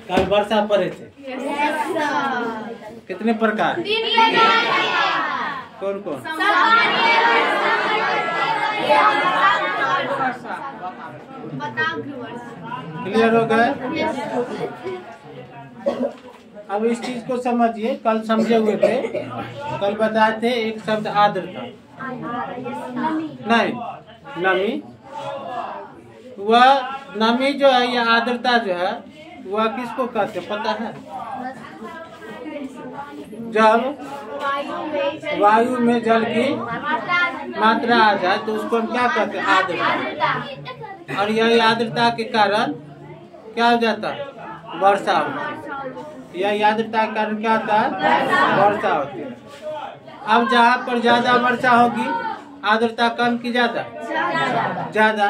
कल वर्षा पड़े थे। कितने प्रकार? कौन कौन? क्लियर हो गए? अब इस चीज को समझिए। कल समझे हुए थे, कल बताए थे एक शब्द आर्द्रता, नहीं नमी। वह नमी जो है, यह आर्द्रता जो है, वह किसको कहते हैं पता है? जब वायु में जल की मात्रा आ जाए तो उसको हम क्या कहते हैं? आर्द्रता। और यही आर्द्रता के कारण क्या हो जाता है? वर्षा होती है। यह आर्द्रता के कारण क्या होता है? वर्षा होती है। अब जहाँ पर ज्यादा वर्षा होगी, आर्द्रता कम की ज्यादा।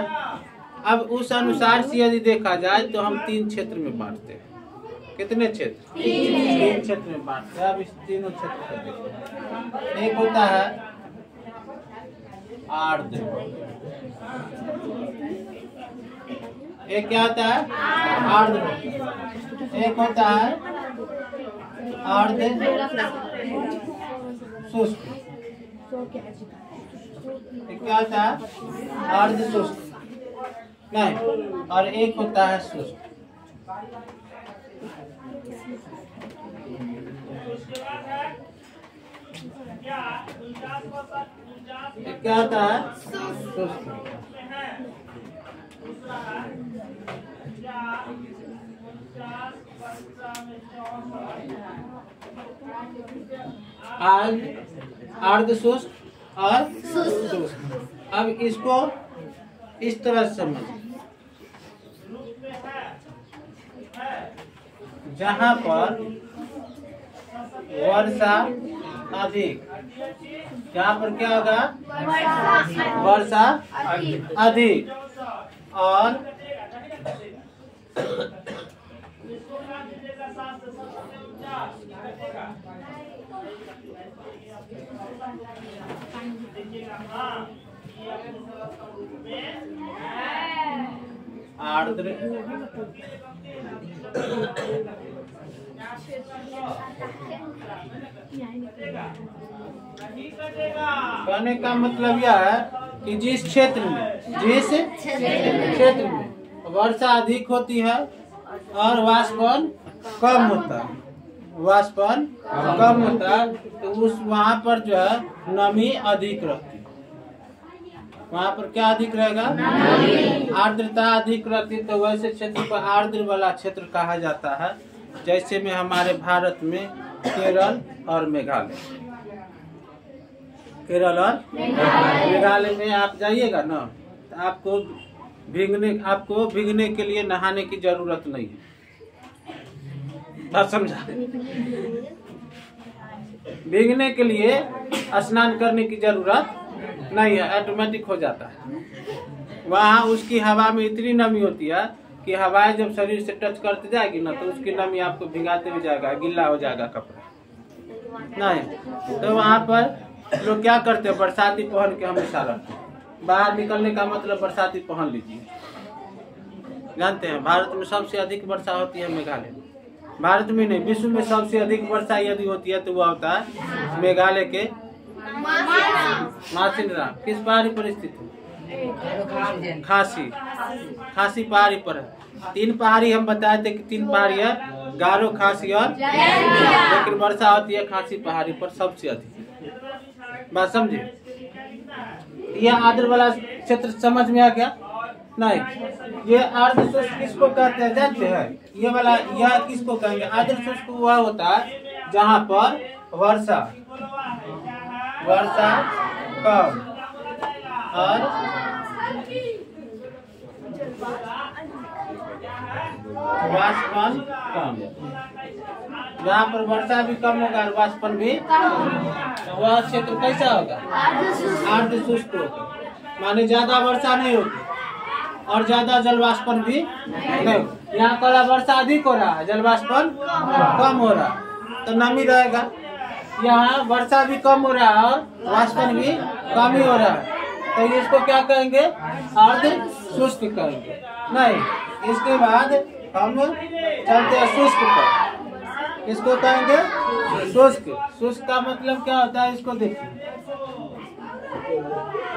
अब उस अनुसार से यदि देखा जाए तो हम 3 क्षेत्र में बांटते हैं। कितने क्षेत्र? 3 क्षेत्र में बांटते हैं। अब इस तीनों क्षेत्र को देखिए। एक होता है आर्द्र, एक क्या होता है? आर्द्र। एक होता है आर्द्र शुष्क। एक क्या होता है? आर्द्र शुष्क नहीं, और एक होता है शुष्क। एक क्या होता है? शुष्क। आर्द्र शुष्क और शुष्क। अब इसको इस तरह से समझिए। जहाँ पर वर्षा अधिक, जहाँ पर क्या होगा? वर्षा अधिक और आर्द्र कहने का मतलब यह है कि जिस क्षेत्र में वर्षा अधिक होती है और वाष्पन कम होता है, तो उस वहाँ पर जो है नमी अधिक रहती है। वहाँ पर क्या अधिक रहेगा? आर्द्रता अधिक रहती है। तो वैसे क्षेत्र को आर्द्र वाला क्षेत्र कहा जाता है। जैसे में हमारे भारत में केरल और मेघालय, केरल और मेघालय में आप जाइएगा ना, तो आपको भीगने के लिए नहाने की जरूरत नहीं है। बात समझा? भीगने के लिए स्नान करने की जरूरत नहीं है, ऑटोमेटिक हो जाता है। वहाँ उसकी हवा में इतनी नमी होती है कि हवाएं जब शरीर से टच करती जाएगी ना, तो उसकी नमी आपको भिगाते हुए जाएगा, गिल्ला हो जाएगा कपड़ा नहीं। तो वहाँ पर लोग क्या करते हैं? बरसाती पहन के हमेशा रखते हैं। बाहर निकलने का मतलब बरसाती पहन लीजिए। जानते हैं भारत में सबसे अधिक वर्षा होती है मेघालय में। भारत में नहीं, विश्व में सबसे अधिक वर्षा यदि होती है तो वह होता है मेघालय के मासिनराम। किस पहाड़ी पर स्थित है? खासी पहाड़ी पर है। 3 पहाड़ी हम बताए थे कि 3 पहाड़ी है, गारो, खासी और लेकिन वर्षा होती है खासी पहाड़ी पर सबसे अधिक। बात समझे? यह आर्द्र वाला क्षेत्र समझ में आ गया? नहीं, ये आर्द्र शुष्क किसको कहते हैं जानते हैं? ये वाला यह किसको कहेंगे? आर्द्र शुष्क वह होता है जहाँ पर वर्षा कम और वाष्पन कम। जहाँ पर वर्षा भी कम होगा और वाष्पन भी, वह क्षेत्र कैसा होगा? आर्द्र शुष्क होगा। माने ज्यादा वर्षा नहीं होगी और ज्यादा जलवाष्पन भी नहीं। यहाँ पर वर्षा अधिक हो रहा है, जलवाष्पन कम हो रहा है, तो नमी रहेगा। यहाँ वर्षा भी कम हो रहा है और वाष्पन भी कम ही हो रहा है, तो इसको क्या कहेंगे? आर्द्र शुष्क कहेंगे। नहीं, इसके बाद हम चलते हैं शुष्क पर। इसको कहेंगे शुष्क। शुष्क का मतलब क्या होता है, इसको देखिए।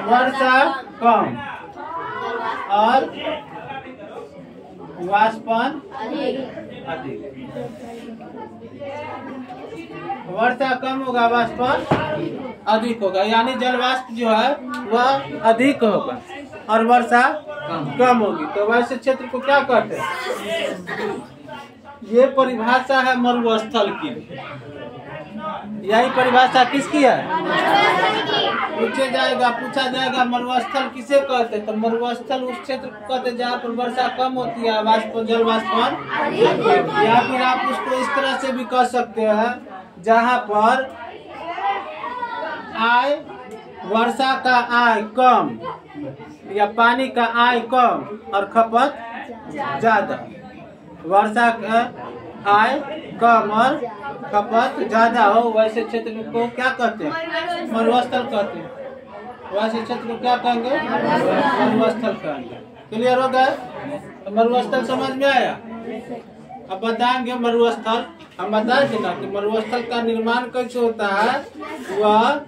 वर्षा कम और वाष्पन अधिक। वर्षा कम होगा, वाष्पन अधिक होगा, यानी जल वाष्प जो है वह अधिक होगा और वर्षा कम होगी। तो वैसे क्षेत्र को क्या कहते हैं? ये परिभाषा है मरुस्थल की। यही परिभाषा किसकी है? पूछा जाएगा मरुस्थल किसे कहते हैं? तो मरुस्थल उस क्षेत्र को कहते हैं जहाँ पर वर्षा कम होती है, जल वाष्पन, या फिर आप उसको इस तरह से भी कह सकते हैं जहाँ पर आय वर्षा का आय कम या पानी का आय कम और खपत ज्यादा। वर्षा का आय कम और खपत ज्यादा हो, वैसे क्षेत्र को क्या कहते हैं? मरुस्थल कहते हैं। वैसे क्षेत्र को क्या कहेंगे? मरुस्थल कहेंगे। क्लियर हो गया? तो मरुस्थल समझ में आया? अब बताएंगे मरुस्थल। हम बताएंगे ना कि मरुस्थल का निर्माण कैसे होता है। वह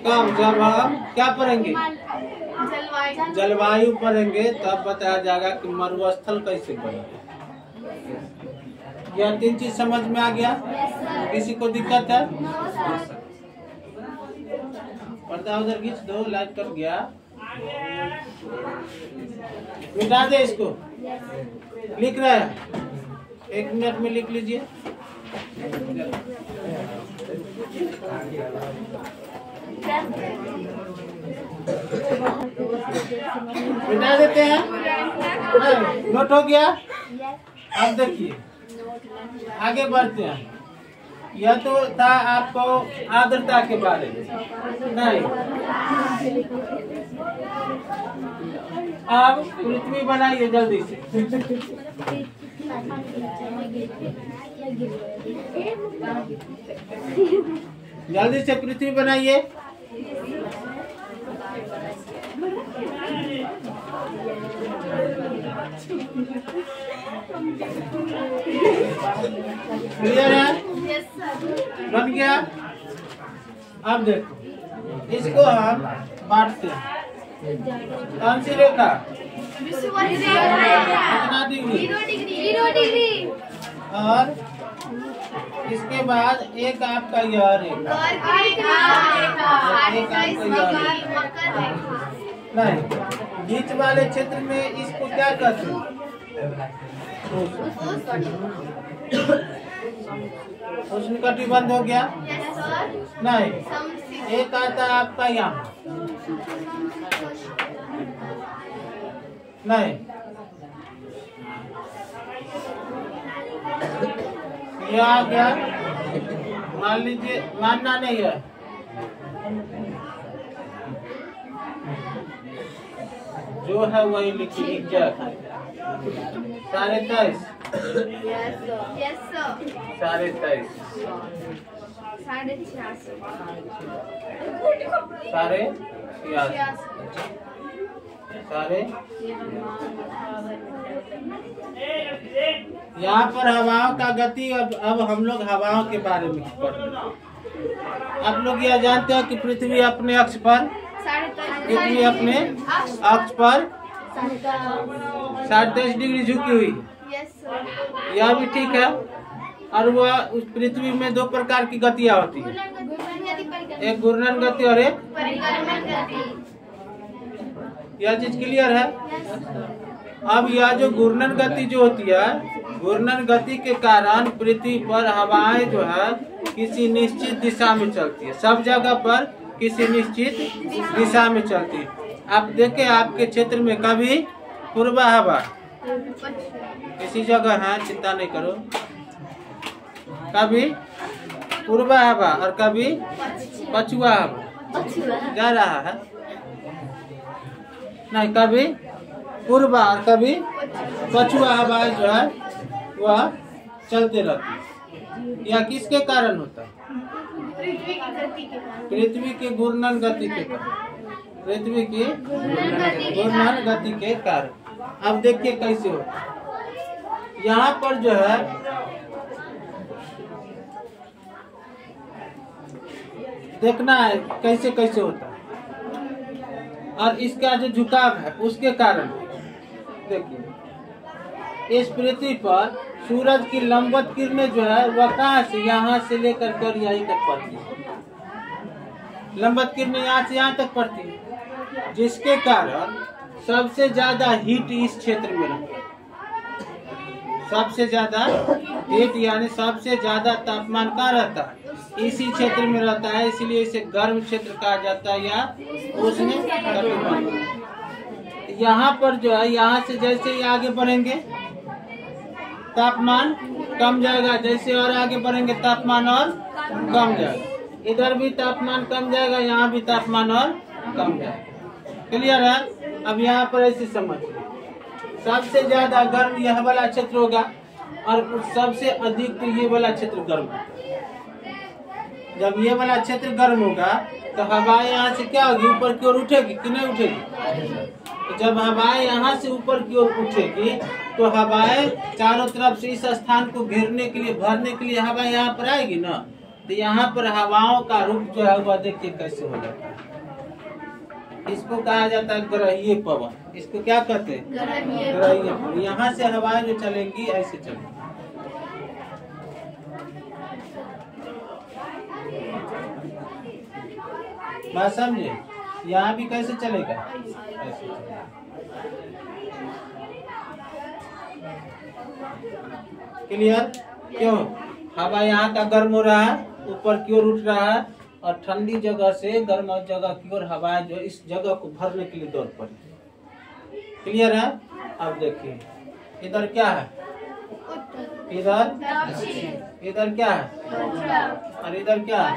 कम जब हम क्या पढ़ेंगे? जलवायु पढ़ेंगे, तब बताया जाएगा कि मरुस्थल कैसे बनेगा। यह 3 चीज समझ में आ गया? किसी को दिक्कत है? पर्दा उधर खींच दो, लाइट कट गया। मिटा दे इसको। लिख रहे हैं, 1 मिनट में लिख लीजिए। मिटा देते हैं। नोट हो गया? अब देखिए आगे बढ़ते हैं। यह तो था आपको आर्द्रता के बारे में। नहीं, अब पृथ्वी बनाइए जल्दी से। जल्दी से पृथ्वी बनाइए। क्लियर है? बन गया? अब देखो, इसको हम बांटते हैं। कौन सी रेखा? कितना डिग्री? 0 डिग्री। और इसके बाद एक आपका यह रेखा, नहीं, बीच वाले क्षेत्र में इसको क्या कहते हैं? उष्णकटिबंध हो गया। नहीं, एक आता है आपका यहाँ, नहीं, यह आ गया। मान लीजिए, मानना नहीं है, जो है वही लिखिए। क्या 23.5? 23.5? 86? यहाँ पर हवाओं का गति। अब हम लोग हवाओं के बारे में पढ़ रहे हैं। आप लोग यह जानते हैं कि पृथ्वी अपने अक्ष पर 23.5 डिग्री झुकी हुई। यह भी ठीक है। और वह उस पृथ्वी में 2 प्रकार की गतियाँ होती है, एक घूर्णन गति और एक परिक्रमण गति। यह चीज क्लियर है? अब यह जो घूर्णन गति जो होती है, घूर्णन गति के कारण पृथ्वी पर हवाएं जो है किसी निश्चित दिशा में चलती है। सब जगह पर किसी निश्चित दिशा में चलती है। आप देखें आपके क्षेत्र में कभी पूर्वा हवा किसी जगह है, चिंता नहीं करो, कभी पूर्वा हवा और कभी पछुआ हवा जा रहा है। नहीं, कभी पूर्वा और कभी पछुआ हवा जो है वह चलते रहती है। यह किसके कारण होता है? पृथ्वी की घूर्णन गति के कारण। पृथ्वी की घूर्णन गति के कारण। अब देखिए कैसे होता है। यहाँ पर जो है देखना है कैसे कैसे होता है, और इसका जो झुकाव है उसके कारण देखिए इस पृथ्वी पर सूरज की लंबवत किरणें जो है वह कहाँ से, यहाँ से लेकर कर यहीं तक पड़ती है। लंबवत किरणें यहाँ से यहाँ तक पड़ती है, जिसके कारण सबसे ज्यादा हीट इस क्षेत्र में रहता है। सबसे ज्यादा हीट यानी सबसे ज्यादा तापमान कहाँ रहता है, इसी क्षेत्र में रहता है, इसलिए इसे गर्म क्षेत्र कहा जाता है या उष्ण कटिबंध। यहाँ पर जो है यहाँ से जैसे ही आगे बढ़ेंगे तापमान कम जाएगा, जैसे और आगे बढ़ेंगे तापमान और कम जाएगा। इधर भी तापमान कम जाएगा, यहाँ भी तापमान और कम जाएगा। क्लियर है? अब यहाँ पर ऐसे समझिए, सबसे ज्यादा गर्म यह वाला क्षेत्र होगा और सबसे अधिक तो ये वाला क्षेत्र गर्म होगा। जब ये वाला क्षेत्र गर्म होगा तो हवाएं यहाँ से क्या होगी, ऊपर की ओर उठेगी कि नहीं उठेगी? तो जब हवाएं यहाँ से ऊपर की ओर उठेगी तो हवाएं चारों तरफ से इस स्थान को घेरने के लिए, भरने के लिए हवा यहाँ पर आएगी ना, तो यहाँ पर हवाओं का रूप जो है वह देखिए कैसे हो जाता है। इसको कहा जाता है ग्रहीय पवन। इसको क्या कहते हैं? ग्रहीय पवन। यहाँ से हवाएं जो चलेंगी ऐसे चलेंगी। बात समझे? यहाँ भी कैसे चलेगा? ऐसे चलेगा। क्लियर? क्यों? हवा यहाँ का गर्म हो रहा है, ऊपर की ओर उठ रहा है, और ठंडी जगह से गर्म जगह की ओर हवाएं जो इस जगह को भरने के लिए दौड़ पड़ी। क्लियर है? अब देखिए इधर क्या है, इधर क्या है, और इधर क्या है।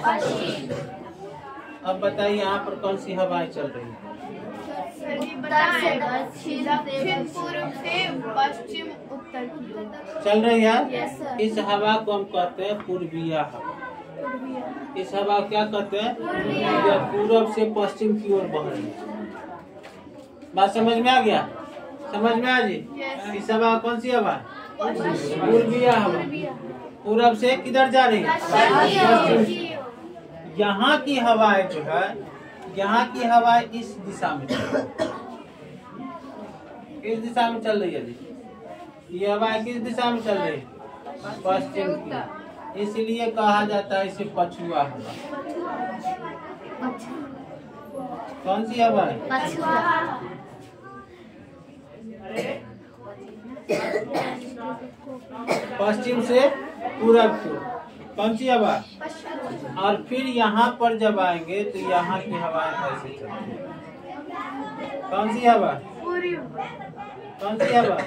अब बताइए यहाँ पर कौन सी हवाएं चल रही है? दक्षिण पूर्व से पश्चिम उत्तर चल रही है। Yes, sir. इस हवा को हम कहते हैं पूर्वीय हवा। इस हवा को क्या कहते हैं? यह पूरब से पश्चिम की ओर बह रही है। बात समझ में आ गया? समझ में आ जी? Yes. इस हवा कौन सी हवा है? पूर्वीय हवा। पूरब से किधर जा रही है? पश्चिम। यहाँ की हवाएं जो है, यहाँ की हवाएं इस दिशा में चल रही है। किस दिशा में चल रही है जी? ये हवाएं किस दिशा में चल रही है? पश्चिम की। इसलिए कहा जाता है इसे पछुआ हवा। कौन सी हवा है? पश्चिम से पूरब की। कौन सी हवा? और फिर यहाँ पर जब आएंगे तो यहाँ की हवाएं कैसे चलती है? कौन सी हवा? कौन सी हवा?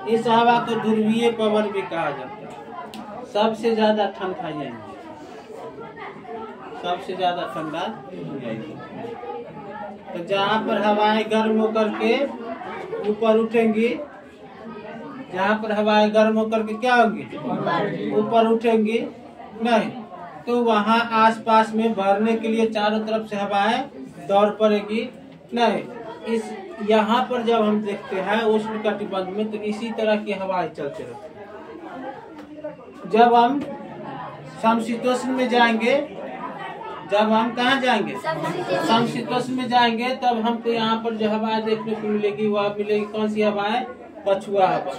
इस हवा को ध्रुवीय पवन भी कहा जाता है। सबसे ज्यादा ठंडा यही, सबसे ज्यादा ठंडा यही। तो जहाँ पर हवाएं गर्म होकर के ऊपर उठेंगी, जहाँ पर हवाएं गर्म होकर के क्या होंगी? ऊपर उठेंगी नहीं, तो वहाँ आसपास में भरने के लिए चारों तरफ से हवाएं दौड़ पड़ेगी नहीं। इस यहाँ पर जब हम देखते हैं उष्ण कटिबंध में तो इसी तरह की हवाएं चलते रहती हैं। जब हम समशीतोष्ण में जाएंगे, जब हम कहाँ जाएंगे? समशीतोष्ण में जाएंगे, तब हमको यहाँ पर जो हवाएं देखने को मिलेगी वह मिलेगी कौन सी हवाएं? पछुआ हवा।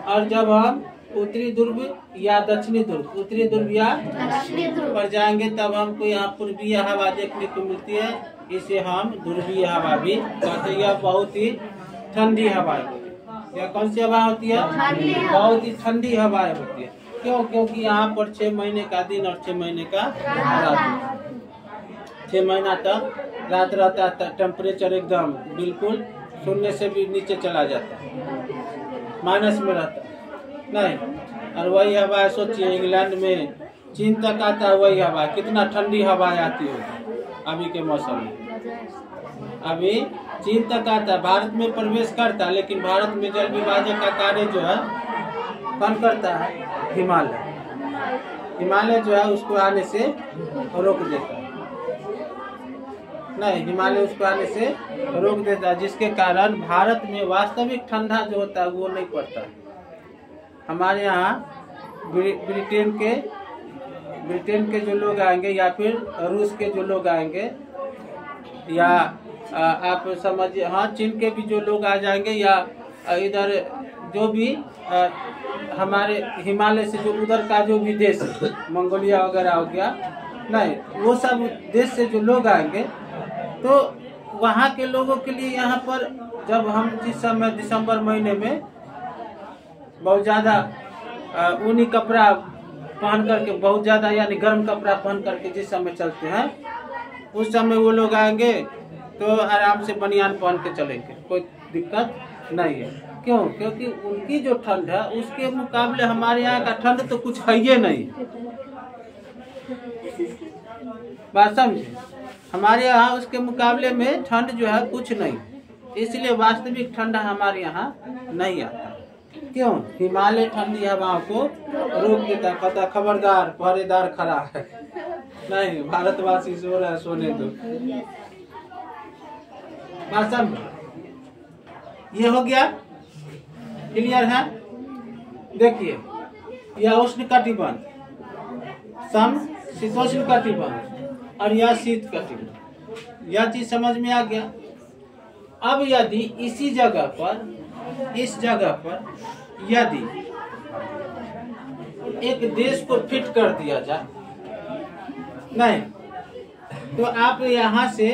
और जब हम उत्तरी ध्रुव या दक्षिणी ध्रुव, उत्तरी ध्रुव या दक्षिणी ध्रुव पर जाएंगे तब हमको यहाँ पूर्वीय हवा देखने को मिलती है। इसे हम ध्रुवीय हवा भी कहते हैं। यह बहुत ही ठंडी हवा होती है। यह कौन सी हवा होती है? बहुत ही ठंडी हवाएं होती है। क्यों? क्योंकि यहाँ पर 6 महीने का दिन और 6 महीने का रात, 6 महीना तक रात रहता है। टेम्परेचर एकदम बिल्कुल शून्य से भी नीचे चला जाता है, माइनस में रहता है नहीं। और वही हवा सोचिए इंग्लैंड में चीन तक आता है वही हवा, कितना ठंडी हवाएं आती होगी अभी के मौसम में। अभी चीन तक आता है, भारत में प्रवेश करता है, लेकिन भारत में जल विभाजन का कार्य जो है कौन करता है? हिमालय। हिमालय जो है उसको आने से रोक देता है नहीं, हिमालय उसको आने से रोक देता है, जिसके कारण भारत में वास्तविक ठंडा जो होता है वो नहीं पड़ता। हमारे यहाँ ब्रिटेन के जो लोग आएंगे या फिर रूस के जो लोग आएंगे या आप समझिए, हाँ, चीन के भी जो लोग आ जाएंगे या इधर जो भी हमारे हिमालय से जो उधर का जो भी देश, मंगोलिया वगैरह हो गया, नहीं, वो सब देश से जो लोग आएंगे तो वहाँ के लोगों के लिए यहाँ पर जब हम जिस समय दिसंबर महीने में बहुत ज़्यादा ऊनी कपड़ा पहन करके, बहुत ज़्यादा यानी गर्म कपड़ा पहन करके जिस समय चलते हैं, उस समय वो लोग आएंगे तो आराम से बनियान पहन के चलेंगे, कोई दिक्कत नहीं है। क्यों? क्योंकि उनकी जो ठंड है उसके मुकाबले हमारे यहाँ का ठंड तो कुछ है ही नहीं। बात समझे? हमारे यहाँ उसके मुकाबले में ठंड जो है कुछ नहीं, इसलिए वास्तविक ठंडा हमारे यहाँ नहीं आता। क्यों? हिमालय ठंडी हवाओं को रोक देता है। पता, खबरदार, पहरेदार खड़ा है। नहीं, भारतवासी सो रहा है, सोने दो। बात समझे? ये हो गया, क्लियर है? देखिए, यह उष्ण कटिबंध, समशीतोष्ण कटिबंध और यह शीत कटिबंध, यह चीज समझ में आ गया। अब यदि इसी जगह पर, इस जगह पर यदि एक देश को फिट कर दिया जाए, नहीं, तो आप यहाँ से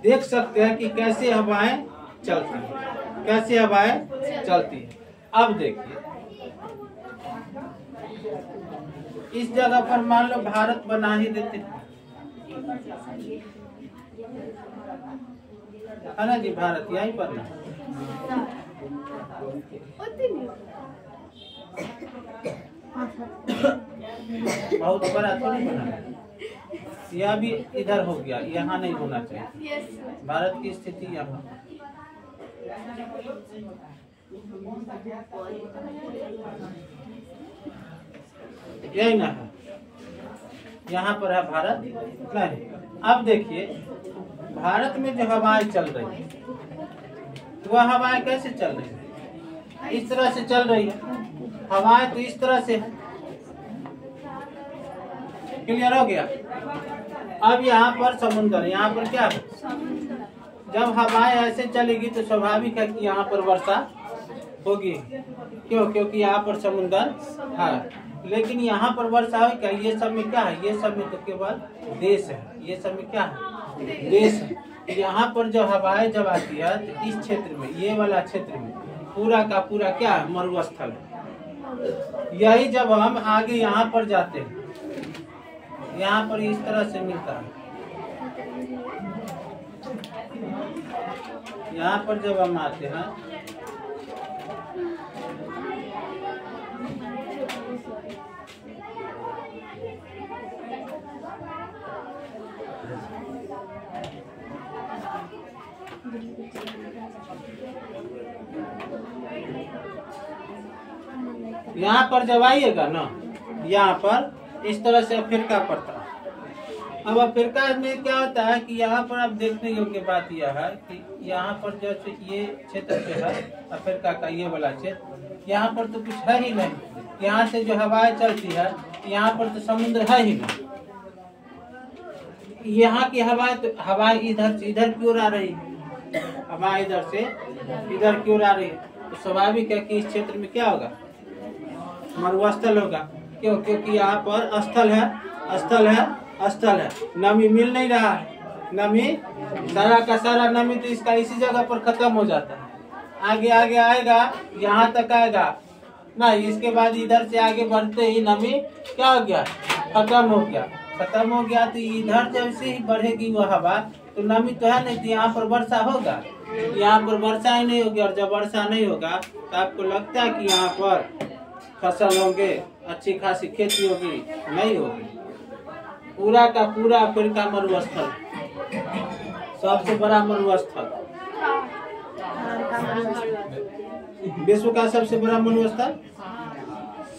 देख सकते हैं कि कैसे हवाएं चलती हैं, कैसे हवाएं चलती हैं। अब देखिए, इस जगह पर मान लो भारत बना ही देते है ना जी, भारत यहीं पर ना, बहुत बड़ा थोड़ी बना, यह भी इधर हो गया, यहाँ नहीं होना चाहिए। भारत की स्थिति यहाँ, यही ना है, यहाँ पर है भारत नहीं। अब देखिए, भारत में जो हवाएं चल रही है, वह हवाएं कैसे चल रही है? इस तरह से चल रही है हवाएं, तो इस तरह से है। क्लियर हो गया? अब यहाँ पर समुद्र, यहाँ पर क्या है? जब हवाएं ऐसे चलेगी तो स्वाभाविक है कि यहाँ पर वर्षा होगी। क्यों? क्योंकि यहाँ पर समुद्र है। लेकिन यहाँ पर वर्षा है क्या? ये सब में क्या है? ये सब में तो केवल देश है। ये सब में क्या है? देश है। यहाँ पर जो हवाएं जब आती है तो इस क्षेत्र में, ये वाला क्षेत्र में पूरा का पूरा क्या है? मरुस्थल है। यही जब हम आगे यहाँ पर जाते हैं, यहाँ पर इस तरह से मिलता है। यहाँ पर जब हम आते हैं, यहाँ पर जब आइएगा ना, यहाँ पर इस तरह से अफ्रीका पड़ता है। अब अफ्रीका में क्या होता है कि यहाँ पर अब देखने योग्य बात यह है कि यहाँ पर जो ये क्षेत्र जो है अफ्रीका का, ये वाला क्षेत्र, यहाँ पर तो कुछ है ही नहीं। यहाँ से जो हवाएं चलती है, यहाँ पर तो समुद्र है ही नहीं। यहाँ की हवाएं तो हवाएं इधर से इधर क्यों आ रही है? हवाएं इधर से इधर क्यों आ रही है? तो स्वाभाविक है कि इस क्षेत्र में क्या होगा? मरुस्थल होगा। क्यों? क्योंकि यहाँ पर स्थल है, स्थल है, स्थल है। नमी मिल नहीं रहा है। नमी, सारा का सारा नमी तो इसका इसी जगह पर खत्म हो जाता है। आगे आगे आएगा, यहाँ तक आएगा ना, इसके बाद इधर से आगे बढ़ते ही नमी क्या हो गया? खत्म हो गया। खत्म हो गया तो इधर जैसे ही बढ़ेगी वह हवा, तो नमी तो है नहीं, तो यहाँ पर वर्षा होगा। यहाँ पर वर्षा ही नहीं होगी, और जब वर्षा नहीं होगा तो आपको लगता है कि यहाँ पर फसल होंगे, अच्छी खासी खेती होगी? नहीं होगी। पूरा का पूरा अफ्रीका मरुस्थल, सबसे बड़ा मरुस्थल, विश्व का सबसे बड़ा मरुस्थल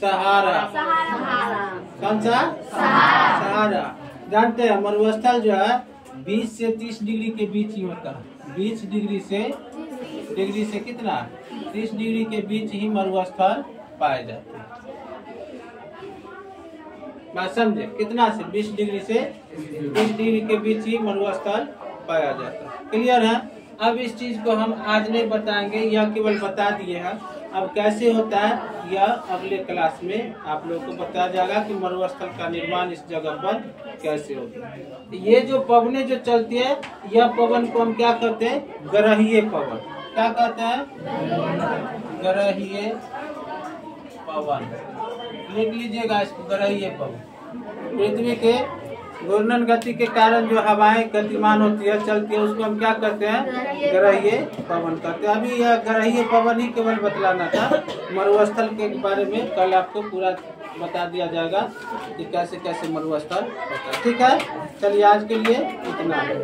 सहारा। कौन सा? सहारा। जानते हैं मरुस्थल जो है 20 से 30 डिग्री के बीच ही होता है। 20 डिग्री से कितना 30 डिग्री के बीच ही मरुस्थल पाए जाते हैं। बात समझे? कितना से 20 डिग्री से 30 डिग्री के बीच ही मरुस्थल पाया जाता है। क्लियर है? अब इस चीज को हम आज नहीं बताएंगे, यह केवल बता दिए हैं। अब कैसे होता है यह अगले क्लास में आप लोगों को बताया जाएगा कि मरुस्थल का निर्माण इस जगह पर कैसे होता है। ये जो पवनें जो चलती है, यह पवन को हम क्या कहते हैं? ग्रहीय पवन। क्या कहते हैं? ग्रहीय पवन। लिख लीजिएगा इसको, ग्रहीय पवन। पृथ्वी के घूर्णन गति के कारण जो हवाएं गतिमान होती है, चलती है, उसको हम क्या करते हैं? ग्रहीय पवन करते हैं। अभी यह ग्रहीय पवन ही केवल बतलाना था। मरुस्थल के बारे में कल आपको पूरा बता दिया जाएगा कि कैसे कैसे मरुस्थल होता है। ठीक है, चलिए आज के लिए इतना है।